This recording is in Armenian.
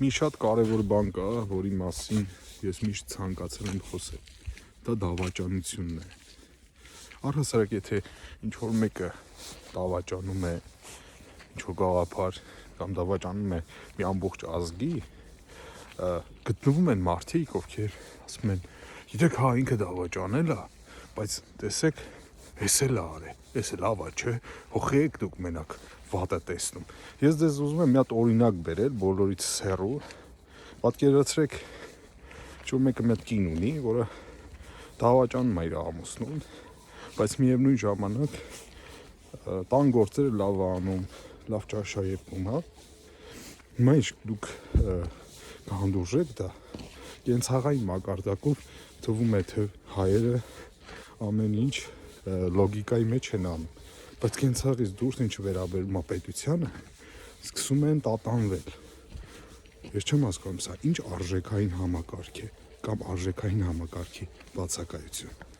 Մի շատ կարևոր բան կա, որի մասին ես միշտ ցանկացել եմ խոսել։ Դա դավաճանությունն է։ Առհասարակ եթե ինչ-որ մեկը դավաճանում է ինչ-որ գաղափար կամ դավաճանում է մի ամբողջ ազգի, գտնվում են մարդիկ, ովքեր ասում են, գիտեք, հա ինքը դավաճանել է, բայց տեսեք, էս էլ է արել, էս էլ լավ է, չէ՞, հոխի եք դուք մենակ վատը տեսնում։ Ես ձեզ ուզում եմ մի հատ օրինակ բերել, բոլորից հեռու։ Պատկերացրեք, ինչ-որ մեկը մի հատ կին ունի, որը դավաճանում է իր ամուսնուն, բայց միևնույն ժամանակ տան գործերը լավ է անում, լավ ճաշ է եփում, հա։ Հիմա ինչ դուք կհանդուրժեք դա, կենցաղային մակարդակով թվում է, թե հայերը ամեն ինչ լոգիկայի մեջ են անում, բայց կենցաղից դուրս ինչ վերաբերում է պետությանը, սկսում են տատանվել։ Ես չեմ հասկանում, սա ինչ արժեքային համակարգ է կամ արժեքային համակարգի բացակայություն։